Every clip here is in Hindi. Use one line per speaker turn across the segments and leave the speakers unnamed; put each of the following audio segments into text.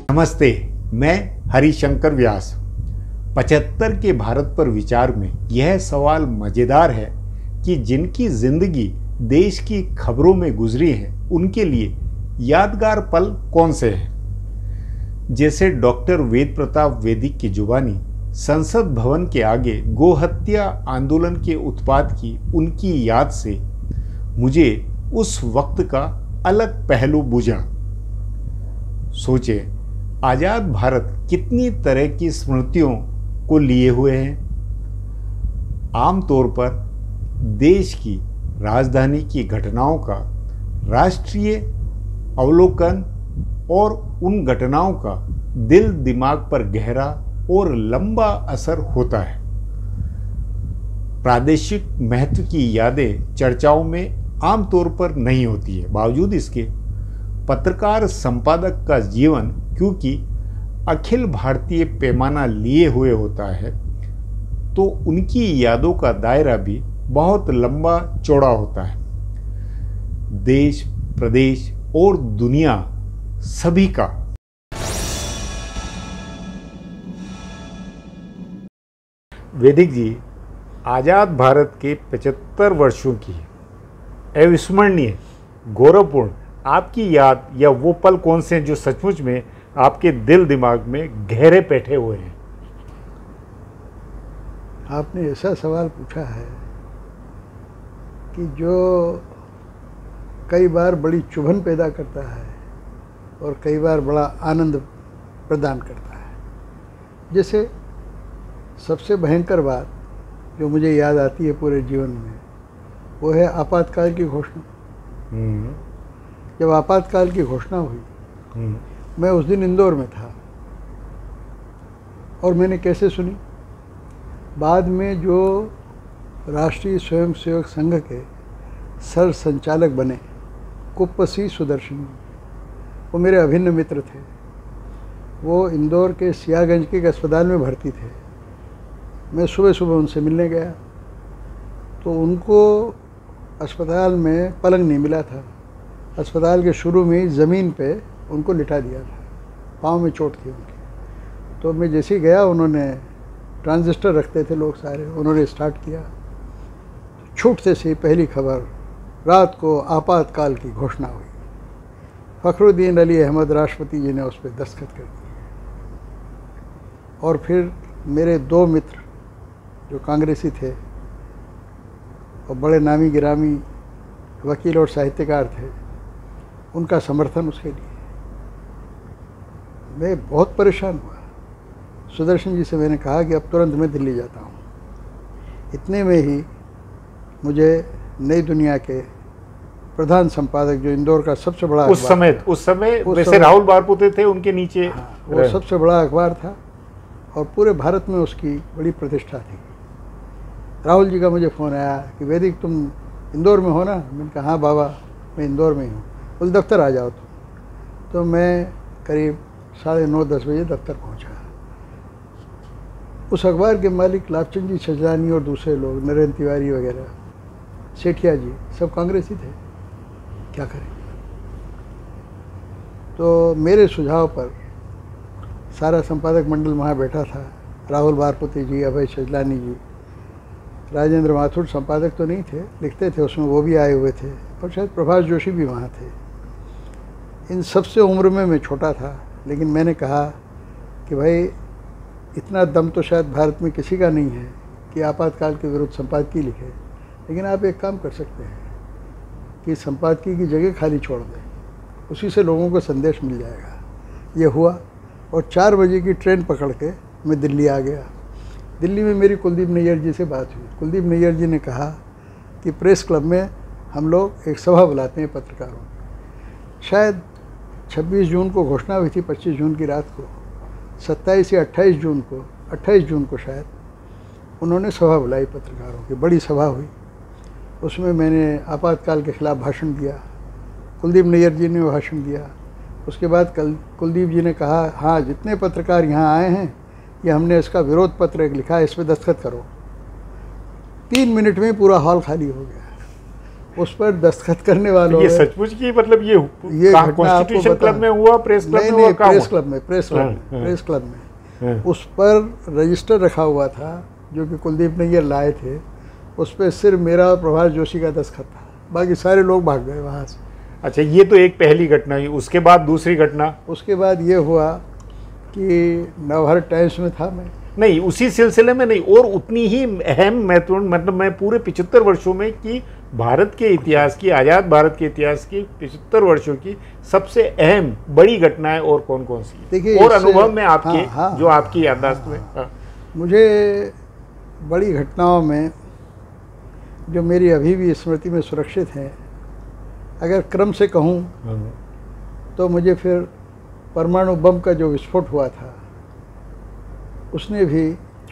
नमस्ते, मैं हरिशंकर व्यास। 75 के भारत पर विचार में यह सवाल मजेदार है कि जिनकी जिंदगी देश की खबरों में गुजरी है उनके लिए यादगार पल कौन से हैं। जैसे डॉक्टर वेद प्रताप वैदिक की जुबानी संसद भवन के आगे गोहत्या आंदोलन के उत्पात की उनकी याद से मुझे उस वक्त का अलग पहलू बुझा। सोचे, आजाद भारत कितनी तरह की स्मृतियों को लिए हुए हैं। आमतौर पर देश की राजधानी की घटनाओं का राष्ट्रीय अवलोकन और उन घटनाओं का दिल दिमाग पर गहरा और लंबा असर होता है। प्रादेशिक महत्व की यादें चर्चाओं में आमतौर पर नहीं होती है। बावजूद इसके पत्रकार संपादक का जीवन क्योंकि अखिल भारतीय पैमाना लिए हुए होता है तो उनकी यादों का दायरा भी बहुत लंबा चौड़ा होता है। देश, प्रदेश और दुनिया सभी का। वैदिक जी, आजाद भारत के 75 वर्षों की अविस्मरणीय, गौरवपूर्ण आपकी याद या वो पल कौन से हैं जो सचमुच में आपके दिल दिमाग में गहरे बैठे हुए हैं?
आपने ऐसा सवाल पूछा है कि जो कई बार बड़ी चुभन पैदा करता है और कई बार बड़ा आनंद प्रदान करता है। जैसे सबसे भयंकर बात जो मुझे याद आती है पूरे जीवन में वो है आपातकाल की घोषणा। जब आपातकाल की घोषणा हुई, मैं उस दिन इंदौर में था और मैंने कैसे सुनी, बाद में जो राष्ट्रीय स्वयंसेवक संघ के सर संचालक बने कुप्पसी सुदर्शन, वो मेरे अभिन्न मित्र थे। वो इंदौर के सियागंज के एक अस्पताल में भर्ती थे। मैं सुबह सुबह उनसे मिलने गया तो उनको अस्पताल में पलंग नहीं मिला था। अस्पताल के शुरू में ही ज़मीन पे उनको लिटा दिया था, पाँव में चोट थी उनकी। तो मैं जैसे ही गया, उन्होंने ट्रांजिस्टर रखते थे लोग सारे, उन्होंने स्टार्ट किया। छूटते से पहली खबर, रात को आपातकाल की घोषणा हुई। फखरुद्दीन अली अहमद राष्ट्रपति जी ने उस पर दस्तखत कर दिए। और फिर मेरे दो मित्र जो कांग्रेसी थे और बड़े नामी गिरामी वकील और साहित्यकार थे, उनका समर्थन उसके लिए। मैं बहुत परेशान हुआ। सुदर्शन जी से मैंने कहा कि अब तुरंत मैं दिल्ली जाता हूँ। इतने में ही मुझे नई दुनिया के प्रधान संपादक, जो इंदौर का सबसे बड़ा
उस समय वैसे राहुल बारपुते थे उनके नीचे,
वो सबसे बड़ा अखबार था और पूरे भारत में उसकी बड़ी प्रतिष्ठा थी। राहुल जी का मुझे फ़ोन आया कि वैदिक तुम इंदौर में हो ना? मैंने कहा हाँ बाबा, मैं इंदौर में ही हूँ। उस दफ्तर आ जाओ तुम। तो मैं करीब 9:30-10 बजे दफ्तर पहुँचा। उस अखबार के मालिक लाभचंद जी छजलानी और दूसरे लोग, नरेंद्र तिवारी वगैरह, सेठिया जी, सब कांग्रेसी थे। क्या करें? तो मेरे सुझाव पर सारा संपादक मंडल वहाँ बैठा था। राहुल बारपुते जी, अभय छजलानी जी, राजेंद्र माथुर संपादक तो नहीं थे, लिखते थे उसमें, वो भी आए हुए थे, और शायद प्रभाष जोशी भी वहाँ थे। इन सबसे उम्र में मैं छोटा था, लेकिन मैंने कहा कि भाई इतना दम तो शायद भारत में किसी का नहीं है कि आपातकाल के विरुद्ध संपादकीय लिखे, लेकिन आप एक काम कर सकते हैं कि संपादकीय की जगह खाली छोड़ दें, उसी से लोगों को संदेश मिल जाएगा। ये हुआ और 4 बजे की ट्रेन पकड़ के मैं दिल्ली आ गया। दिल्ली में मेरी कुलदीप नैयर जी से बात हुई। कुलदीप नैयर जी ने कहा कि प्रेस क्लब में हम लोग एक सभा बुलाते हैं पत्रकारों की। शायद 26 जून को घोषणा हुई थी, 25 जून की रात को, 27 या 28 जून को शायद उन्होंने सभा बुलाई पत्रकारों की। बड़ी सभा हुई, उसमें मैंने आपातकाल के खिलाफ भाषण दिया, कुलदीप नैयर जी ने भाषण दिया। उसके बाद कुलदीप जी ने कहा, हाँ जितने पत्रकार यहाँ आए हैं, ये हमने इसका विरोध पत्र एक लिखा है, इस पर दस्तखत करो। 3 मिनट में पूरा हॉल खाली हो गया। उस पर दस्तखत करने वालों
ये सचमुच की मतलब ये कॉन्स्टिट्यूशन क्लब में हुआ, प्रेस क्लब में हुआ?
प्रेस क्लब में, प्रेस क्लब में उस पर रजिस्टर रखा हुआ था जो कि कुलदीप नैयर लाए थे। उस पर सिर्फ मेरा और प्रभाष जोशी का दस्तखत था, बाकी सारे लोग भाग गए वहाँ से।
अच्छा, ये तो एक पहली घटना हुई। उसके बाद दूसरी घटना?
उसके बाद ये हुआ कि नवभारत टाइम्स में था मैं।
नहीं, उसी सिलसिले में नहीं, और उतनी ही अहम महत्वपूर्ण, मतलब मैं पूरे 75 वर्षों में कि भारत के इतिहास की, आज़ाद भारत के इतिहास की 75 वर्षों की सबसे अहम बड़ी घटनाएं और कौन कौन सी?
देखिए,
और अनुभव में आपके,
हाँ,
जो आपकी याददाश्त में।
मुझे बड़ी घटनाओं में जो मेरी अभी भी स्मृति में सुरक्षित हैं, अगर क्रम से कहूँ तो मुझे फिर परमाणु बम का जो विस्फोट हुआ था उसने भी।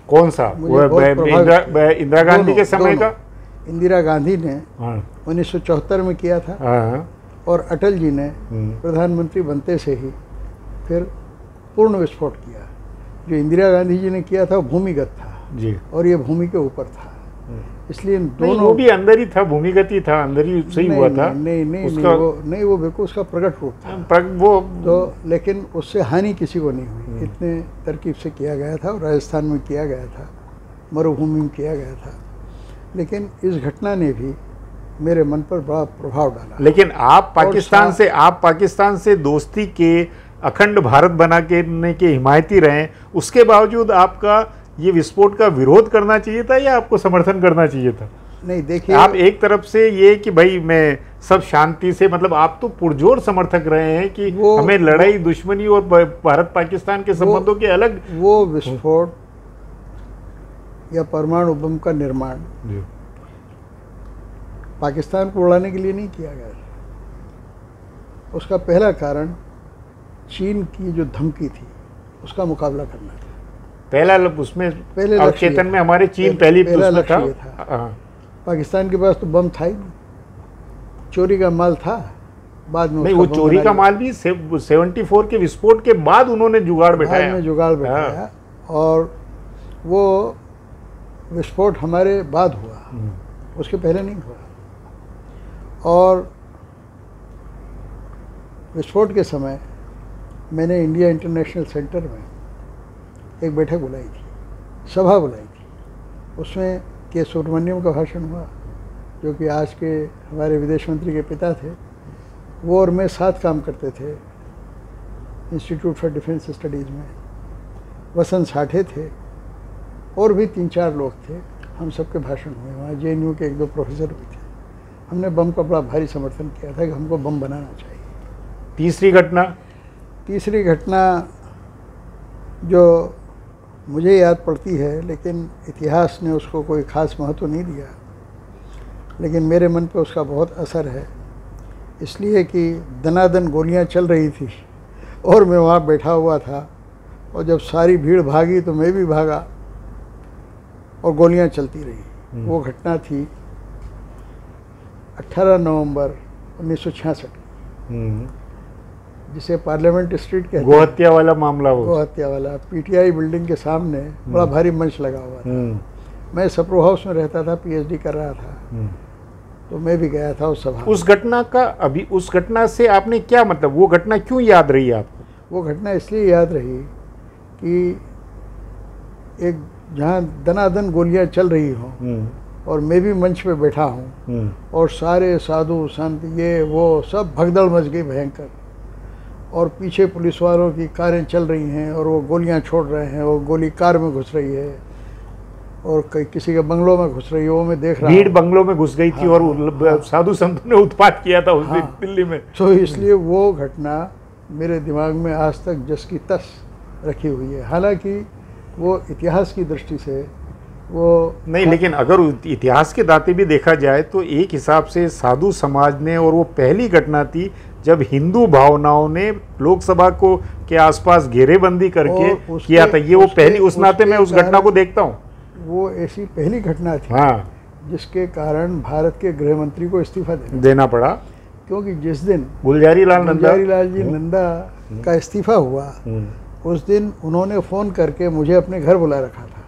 कौन सा? इंदिरा गांधी के समय का?
इंदिरा गांधी ने 1974 में किया था और अटल जी ने प्रधानमंत्री बनते से ही फिर पूर्ण विस्फोट किया। जो इंदिरा गांधी जी ने किया था वो भूमिगत था
जी, और
ये भूमि के ऊपर था, इसलिए दोनों।
वो भी अंदर ही था, भूमिगत ही था, अंदर ही सही हुआ था।
नहीं, वो बिल्कुल उसका प्रकट रूप था
वो
तो। लेकिन उससे हानि किसी को नहीं हुई, इतने तरकीब से किया गया था और राजस्थान में किया गया था, मरुभूमि में किया गया था। लेकिन इस घटना ने भी मेरे मन पर बड़ा प्रभाव डाला।
लेकिन आप पाकिस्तान से दोस्ती के, अखंड भारत बनाने के हिमायती रहे, उसके बावजूद आपका ये विस्फोट का विरोध करना चाहिए था या आपको समर्थन करना चाहिए था?
नहीं, देखिए,
आप एक तरफ से ये कि भाई मैं सब शांति से, मतलब आप तो पुरजोर समर्थक रहे हैं कि हमें लड़ाई, दुश्मनी और भारत पाकिस्तान के संबंधों के अलग।
वो विस्फोट या परमाणु बम का निर्माण पाकिस्तान को उड़ाने के लिए नहीं किया गया। उसका पहला कारण चीन की जो धमकी थी उसका मुकाबला करना था।
पहला उसमें पहले अवचेतन में हमारे चीन पहला लक्ष्य था।
पाकिस्तान के पास तो बम था ही नहीं, चोरी का माल था। बाद में
नहीं, वो चोरी का माल भी 74 के विस्फोट के बाद उन्होंने जुगाड़ बैठाया।
और वो विस्फोट हमारे बाद हुआ, उसके पहले नहीं हुआ। और विस्फोट के समय मैंने इंडिया इंटरनेशनल सेंटर में एक बैठक बुलाई थी, सभा बुलाई थी। उसमें के सुब्रमण्यम का भाषण हुआ, जो कि आज के हमारे विदेश मंत्री के पिता थे। वो और मैं साथ काम करते थे इंस्टीट्यूट फॉर डिफेंस स्टडीज़ में। वसंत साठे थे और भी 3-4 लोग थे। हम सबके भाषण हुए वहाँ। JNU के 1-2 प्रोफेसर भी थे। हमने बम का बड़ा भारी समर्थन किया था कि हमको बम बनाना चाहिए। तीसरी घटना जो मुझे याद पड़ती है, लेकिन इतिहास ने उसको कोई ख़ास महत्व नहीं दिया, लेकिन मेरे मन पे उसका बहुत असर है, इसलिए कि दनादन गोलियां चल रही थी और मैं वहाँ बैठा हुआ था, और जब सारी भीड़ भागी तो मैं भी भागा और गोलियां चलती रही। वो घटना थी 18 नवंबर 1966, जिसे पार्लियामेंट स्ट्रीट कहते हैं।
गोहत्या वाला मामला,
गोहत्या वाला। PTI बिल्डिंग के सामने बड़ा भारी मंच लगा हुआ था। मैं सप्रो हाउस में रहता था, PhD कर रहा था, तो मैं भी गया था उस सभा।
उस घटना से आपने क्या, मतलब वो घटना क्यों याद रही आपको?
वो घटना इसलिए याद रही कि एक जहाँ दनादन गोलियां चल रही हों और मैं भी मंच पे बैठा हूँ और सारे साधु संत ये वो सब भगदड़ मच गई भयंकर, और पीछे पुलिस वालों की कारें चल रही हैं और वो गोलियां छोड़ रहे हैं, और गोली कार में घुस रही है और किसी के बंगलों में घुस रही है। वो मैं देख रहा हूँ।
भीड़ बंगलों में घुस गई थी। और साधु संतों ने उत्पात किया था उस दिन दिल्ली में।
तो इसलिए वो घटना मेरे दिमाग में आज तक जस की तस रखी हुई है। हालांकि वो इतिहास की दृष्टि से वो
नहीं, लेकिन अगर इतिहास के दाते भी देखा जाए तो एक हिसाब से साधु समाज ने, और वो पहली घटना थी जब हिंदू भावनाओं ने लोकसभा को के आसपास घेरेबंदी करके किया था। ये वो पहली, उस नाते मैं उस घटना को देखता हूँ।
वो ऐसी पहली घटना थी जिसके कारण भारत के गृह मंत्री को इस्तीफा
देना पड़ा, क्योंकि
जिस दिन
गुलजारी लाल
जी नंदा का इस्तीफा हुआ, उस दिन उन्होंने फ़ोन करके मुझे अपने घर बुला रखा था,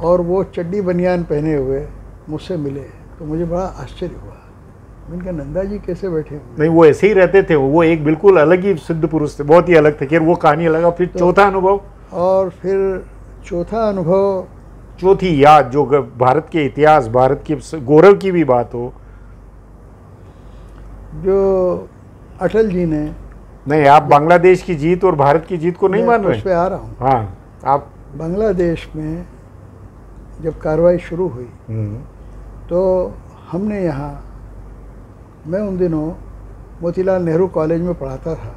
और वो चड्डी बनियान पहने हुए मुझसे मिले, तो मुझे बड़ा आश्चर्य हुआ मैंने कहा नंदा जी कैसे बैठे होंगे?
नहीं, वो ऐसे ही रहते थे, वो एक बिल्कुल अलग ही सिद्ध पुरुष थे, बहुत ही अलग थे। खैर वो कहानी अलग। फिर चौथा अनुभव,
और फिर चौथा अनुभव,
चौथी याद जो भारत के इतिहास, भारत के गौरव की भी बात हो।
जो अटल जी ने,
नहीं, आप बांग्लादेश की जीत और भारत की जीत को नहीं मान रहे?
उस पे आ रहा हूँ।
हाँ, आप
बांग्लादेश में जब कार्रवाई शुरू हुई तो हमने यहाँ, मैं उन दिनों मोतीलाल नेहरू कॉलेज में पढ़ाता था,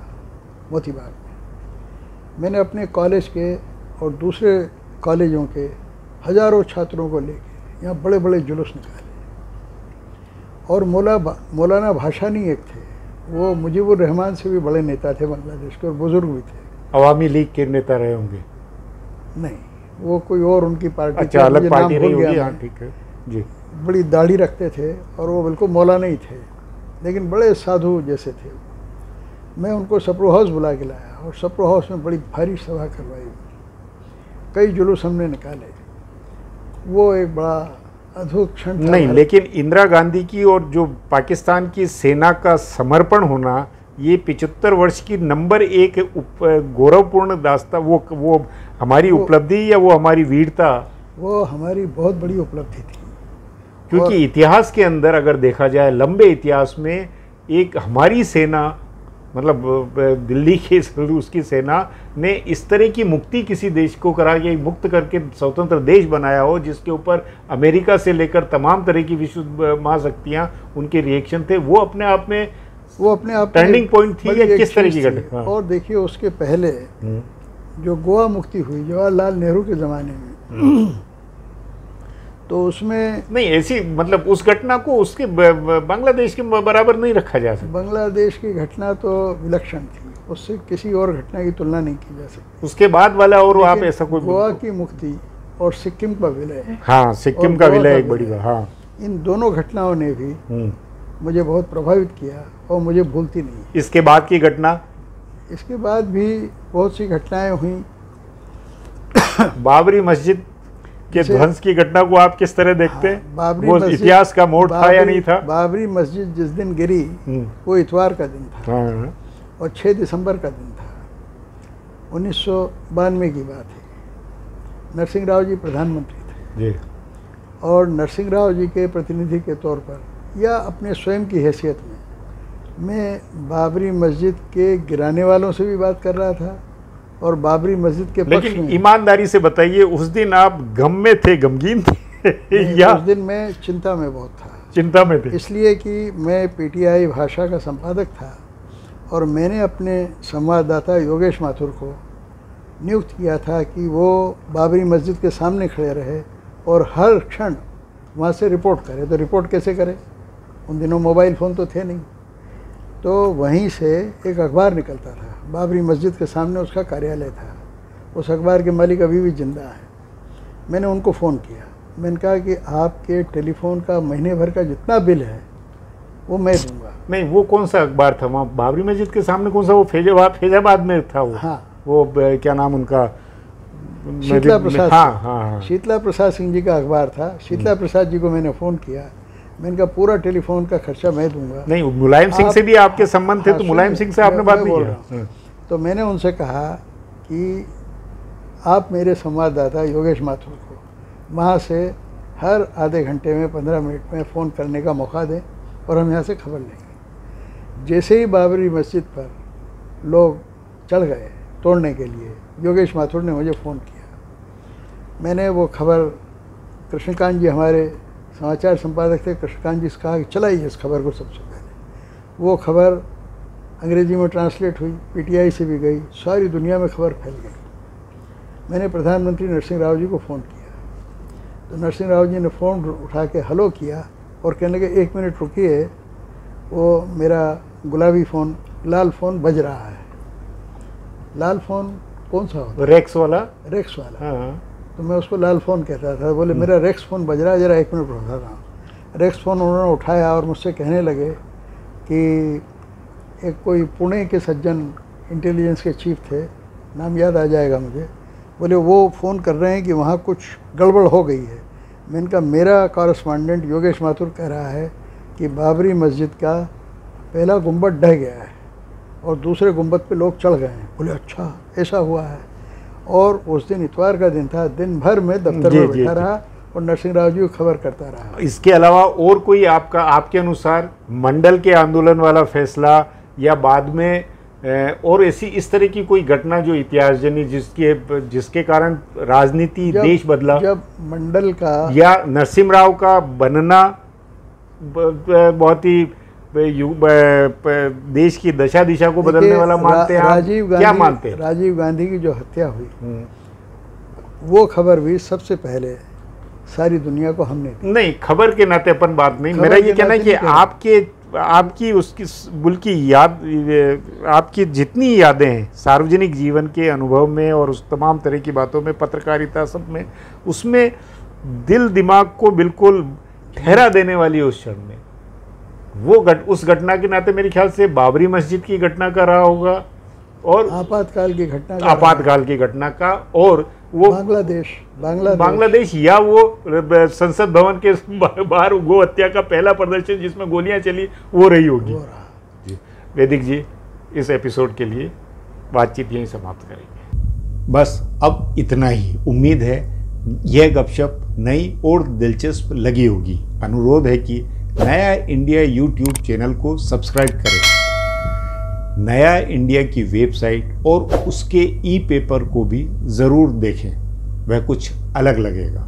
मोतीबाग में। मैंने अपने कॉलेज के और दूसरे कॉलेजों के हज़ारों छात्रों को लेके यहाँ बड़े बड़े जुलूस निकाले। और मौलाना भाषानी एक थे, वो मुजीबुर रहमान से भी बड़े नेता थे बांग्लादेश के, और बुजुर्ग भी थे।
अवामी लीग के नेता रहे होंगे?
नहीं, वो कोई और उनकी पार्टी।
अच्छा, अलग पार्टी रही होगी। हाँ, ठीक है जी।
बड़ी दाढ़ी रखते थे और वो बिल्कुल मौलाना ही थे, लेकिन बड़े साधु जैसे थे। मैं उनको सप्रू हाउस बुला के लाया और सप्रू हाउस में बड़ी भारी सभा करवाई, कई जुलूस हमने निकाले। वो एक बड़ा अद्भुत क्षण था।
नहीं, लेकिन इंदिरा गांधी की और जो पाकिस्तान की सेना का समर्पण होना, ये 75 वर्ष की नंबर 1 गौरवपूर्ण दास्ता, वो हमारी उपलब्धि या वो हमारी वीरता?
वो हमारी बहुत बड़ी उपलब्धि थी,
क्योंकि इतिहास के अंदर अगर देखा जाए, लंबे इतिहास में एक हमारी सेना, मतलब दिल्ली की उसकी सेना ने इस तरह की मुक्ति किसी देश को करा के मुक्त करके स्वतंत्र देश बनाया हो, जिसके ऊपर अमेरिका से लेकर तमाम तरह की विश्व महाशक्तियाँ उनके रिएक्शन थे, वो अपने आप में टर्निंग पॉइंट थी या किस तरह की घटना?
और देखिए, उसके पहले जो गोवा मुक्ति हुई जवाहरलाल नेहरू के ज़माने में, तो उसमें
नहीं, ऐसी मतलब उस घटना को उसके बांग्लादेश के बराबर नहीं रखा जा सकता।
बांग्लादेश की घटना तो विलक्षण थी, उससे किसी और घटना की तुलना नहीं की जा सकती।
उसके बाद वाला और आप ऐसा कोई?
गोवा की मुक्ति और सिक्किम का विलय।
हाँ, सिक्किम का विलय एक बड़ी बात। हाँ,
इन दोनों घटनाओं ने भी मुझे बहुत प्रभावित किया और मुझे भूलती नहीं।
इसके बाद की घटना?
इसके बाद भी बहुत सी घटनाएं हुई।
बाबरी मस्जिद के ध्वंस की घटना को आप किस तरह देखते हैं?
हाँ, बाबरी
वो
मस्जिद,
इतिहास का मोड़ था या नहीं था?
बाबरी मस्जिद जिस दिन गिरी वो इतवार का दिन था।
हाँ।
और 6 दिसंबर का दिन था, 1992 की बात है। नरसिंह राव जी प्रधानमंत्री थे
जी।
और नरसिंह राव जी के प्रतिनिधि के तौर पर या अपने स्वयं की हैसियत में मैं बाबरी मस्जिद के गिराने वालों से भी बात कर रहा था और बाबरी मस्जिद के पक्ष
लेकिन
में।
ईमानदारी से बताइए, उस दिन आप गम में थे, गमगीन थे या?
उस दिन मैं चिंता में बहुत था।
चिंता में थे
इसलिए कि मैं पीटीआई भाषा का संपादक था और मैंने अपने संवाददाता योगेश माथुर को नियुक्त किया था कि वो बाबरी मस्जिद के सामने खड़े रहे और हर क्षण वहाँ से रिपोर्ट करे। तो रिपोर्ट कैसे करे? उन दिनों मोबाइल फ़ोन तो थे नहीं। तो वहीं से एक अखबार निकलता था, बाबरी मस्जिद के सामने उसका कार्यालय था। उस अखबार के मालिक अभी भी जिंदा हैं। मैंने उनको फ़ोन किया, मैंने कहा कि आपके टेलीफोन का महीने भर का जितना बिल है वो मैं दूंगा।
नहीं, वो कौन सा अखबार था वहाँ बाबरी मस्जिद के सामने? कौन सा? वो फैजाबाद में था वो।
हाँ,
वो क्या नाम उनका?
शीतला प्रसाद।
हाँ हाँ,
शीतला प्रसाद सिंह जी का अखबार था। शीतला प्रसाद जी को मैंने फ़ोन किया, मैंने कहा पूरा टेलीफोन का खर्चा मैं दूंगा।
नहीं, मुलायम सिंह से भी आपके संबंध थे, तो मुलायम सिंह से आपने बात नहीं किया?
तो मैंने उनसे कहा कि आप मेरे संवाददाता योगेश माथुर को वहाँ से हर आधे घंटे में 15 मिनट में फ़ोन करने का मौका दें और हम यहाँ से खबर लेंगे। जैसे ही बाबरी मस्जिद पर लोग चढ़ गए तोड़ने के लिए, योगेश माथुर ने मुझे फ़ोन किया। मैंने वो खबर, कृष्णकांत जी हमारे समाचार संपादक थे, कृष्णकांत जी से कहा कि चलाइए इस खबर को सबसे पहले। वो खबर अंग्रेजी में ट्रांसलेट हुई, पीटीआई से भी गई, सारी दुनिया में खबर फैल गई। मैंने प्रधानमंत्री नरसिंह राव जी को फ़ोन किया, तो नरसिंह राव जी ने फ़ोन उठा के हेलो किया और कहने लगे 1 मिनट रुकिए, वो मेरा गुलाबी फ़ोन, लाल फ़ोन बज रहा है। लाल फ़ोन कौन सा होता?
रेक्स वाला।
रेक्स वाला।
हाँ।
तो मैं उसको लाल फ़ोन कहता था। बोले मेरा रेक्स फ़ोन बज रहा है, ज़रा 1 मिनट रुका था। रेक्स फ़ोन उन्होंने उठाया और मुझसे कहने लगे कि एक कोई पुणे के सज्जन इंटेलिजेंस के चीफ थे, नाम याद आ जाएगा मुझे, बोले वो फ़ोन कर रहे हैं कि वहाँ कुछ गड़बड़ हो गई है। मैंने कहा मेरा कॉरेस्पॉन्डेंट योगेश माथुर कह रहा है कि बाबरी मस्जिद का पहला गुंबद ढह गया है और दूसरे गुंबद पे लोग चढ़ गए हैं। बोले अच्छा ऐसा हुआ है। और उस दिन इतवार का दिन था, दिन भर में दफ्तर में बैठा रहा और नरसिंह राव जी को खबर करता रहा।
इसके अलावा और कोई आपके अनुसार मंडल के आंदोलन वाला फैसला या बाद में और ऐसी इस तरह की कोई घटना जो इतिहासजनी जिसके कारण राजनीति देश बदला?
जब मंडल का
या नरसिम्हा राव का बनना बहुत ही देश की दशा दिशा को बदलने वाला मानते हैं आप? क्या मानते हैं?
राजीव गांधी की जो हत्या हुई वो खबर भी सबसे पहले सारी दुनिया को हमने दी।
नहीं, खबर के नाते अपन बात नहीं, मेरा ये कहना है कि आपकी उसकी बल्कि याद, आपकी जितनी यादें हैं सार्वजनिक जीवन के अनुभव में और उस तमाम तरह की बातों में, पत्रकारिता सब में, उसमें दिल दिमाग को बिल्कुल ठहरा देने वाली उस क्षण में वो उस घटना के नाते मेरे ख्याल से बाबरी मस्जिद की घटना का रहा होगा और
आपातकाल की घटना का
और वो
बांग्लादेश
या वो संसद भवन के बाहर गो हत्या का पहला प्रदर्शन जिसमें गोलियां चली वो रही होगी। वैदिक जी, इस एपिसोड के लिए बातचीत यहीं समाप्त करेंगे। बस अब इतना ही। उम्मीद है यह गपशप नई और दिलचस्प लगी होगी। अनुरोध है कि नया इंडिया यूट्यूब चैनल को सब्सक्राइब करें। नया इंडिया की वेबसाइट और उसके ई पेपर को भी ज़रूर देखें, वह कुछ अलग लगेगा।